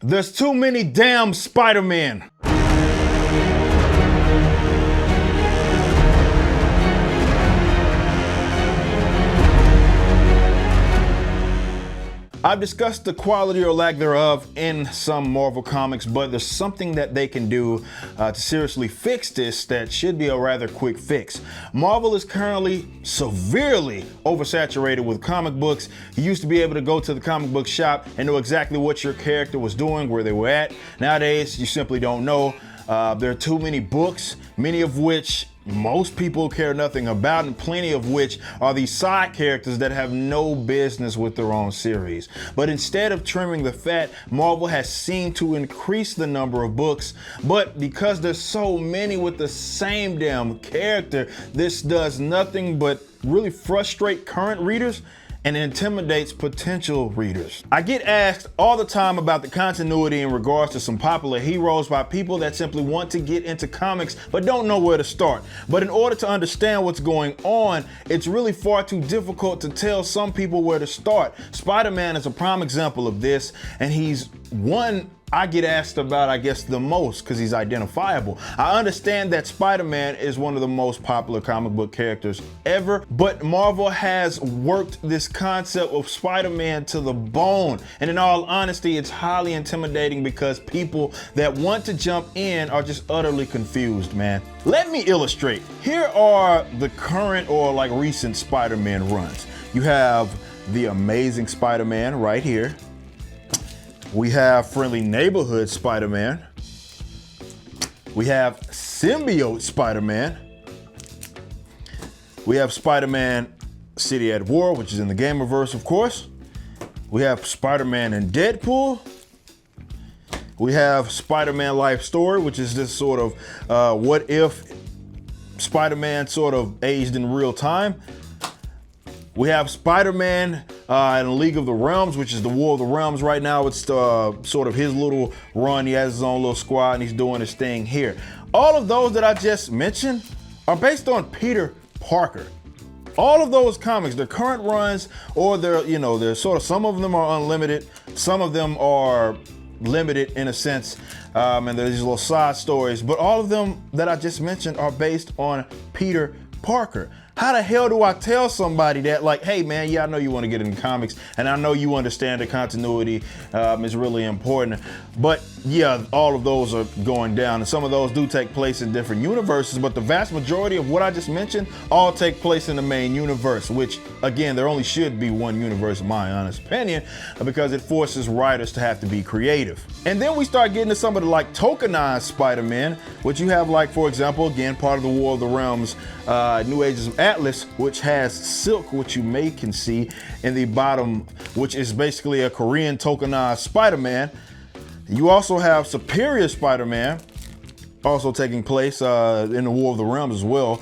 There's too many damn Spider-Men. I've discussed the quality or lack thereof in some Marvel comics, but there's something that they can do to seriously fix this that should be a rather quick fix. Marvel is currently severely oversaturated with comic books. You used to be able to go to the comic book shop and know exactly what your character was doing, where they were at. Nowadays, you simply don't know. There are too many books, many of which most people care nothing about, and plenty of which are these side characters that have no business with their own series. But instead of trimming the fat, Marvel has seemed to increase the number of books, but because there's so many with the same damn character, this does nothing but really frustrate current readers and intimidates potential readers. I get asked all the time about the continuity in regards to some popular heroes by people that simply want to get into comics but don't know where to start. But in order to understand what's going on, it's really far too difficult to tell some people where to start. Spider-Man is a prime example of this, and he's one I get asked about, I guess, the most because he's identifiable. I understand that Spider-Man is one of the most popular comic book characters ever, but Marvel has worked this concept of Spider-Man to the bone. And in all honesty, it's highly intimidating because people that want to jump in are just utterly confused, man. Let me illustrate. Here are the current or like recent Spider-Man runs. You have the Amazing Spider-Man right here. We have Friendly Neighborhood Spider-Man. We have Symbiote Spider-Man. We have Spider-Man City at War, which is in the Gamerverse, of course. We have Spider-Man and Deadpool. We have Spider-Man Life Story, which is this sort of what if Spider-Man sort of aged in real time. We have Spider-Man in League of the Realms, which is the War of the Realms right now. It's sort of his little run. He has his own little squad and he's doing his thing here. All of those that I just mentioned are based on Peter Parker. All of those comics, their current runs, or they're sort of, some of them are unlimited, some of them are limited in a sense, and there's these little side stories, but all of them that I just mentioned are based on Peter Parker. How the hell do I tell somebody that, like, hey man, yeah, I know you want to get into comics and I know you understand the continuity is really important, but yeah, all of those are going down and some of those do take place in different universes, but the vast majority of what I just mentioned all take place in the main universe, which again, there only should be one universe in my honest opinion, because it forces writers to have to be creative. And then we start getting to some of the like tokenized Spider-Man, which you have like, for example, again, part of the War of the Realms, New Ages of Atlas, which has Silk, which you can see in the bottom, which is basically a Korean tokenized Spider-Man. You also have Superior Spider-Man, also taking place in the War of the Realms as well.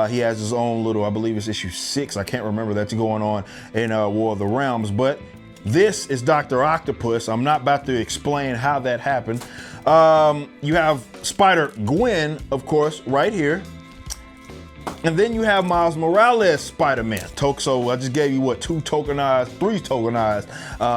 He has his own little, I believe it's issue 6, I can't remember, that's going on in War of the Realms, but this is Dr. Octopus. I'm not about to explain how that happened. You have Spider-Gwen, of course, right here. And then you have Miles Morales Spider-Man. So I just gave you three tokenized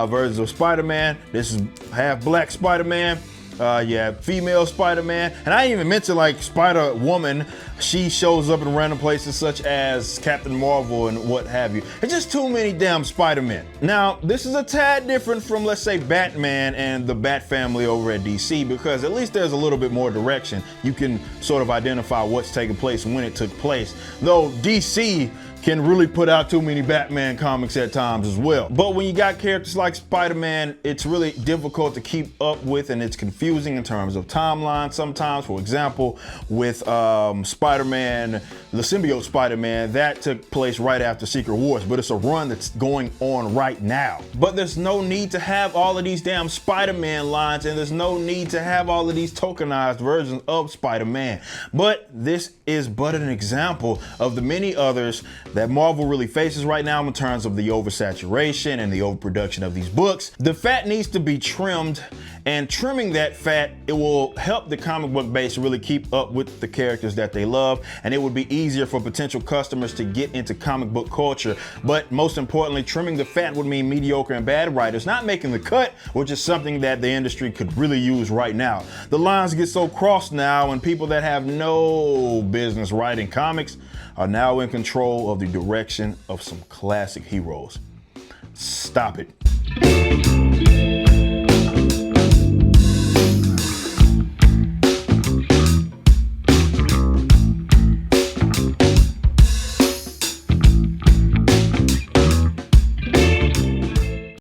versions of Spider-Man. This is half black Spider-Man. You have female Spider-Man. And I didn't even mention like Spider-Woman. She shows up in random places such as Captain Marvel and what have you. It's just too many damn Spider-Men. Now, this is a tad different from, let's say, Batman and the Bat family over at DC, because at least there's a little bit more direction. You can sort of identify what's taking place and when it took place. Though DC can really put out too many Batman comics at times as well. But when you got characters like Spider-Man, it's really difficult to keep up with, and it's confusing in terms of timeline sometimes. For example, with Spider-Man, the Symbiote Spider-Man, that took place right after Secret Wars, but it's a run that's going on right now. But there's no need to have all of these damn Spider-Man lines, and there's no need to have all of these tokenized versions of Spider-Man. But this is but an example of the many others that Marvel really faces right now in terms of the oversaturation and the overproduction of these books. The fat needs to be trimmed, And trimming that fat, it will help the comic book base really keep up with the characters that they love, and it would be easier for potential customers to get into comic book culture. But most importantly, trimming the fat would mean mediocre and bad writers not making the cut, which is something that the industry could really use right now. The lines get so crossed now, and people that have no business writing comics are now in control of the direction of some classic heroes. Stop it.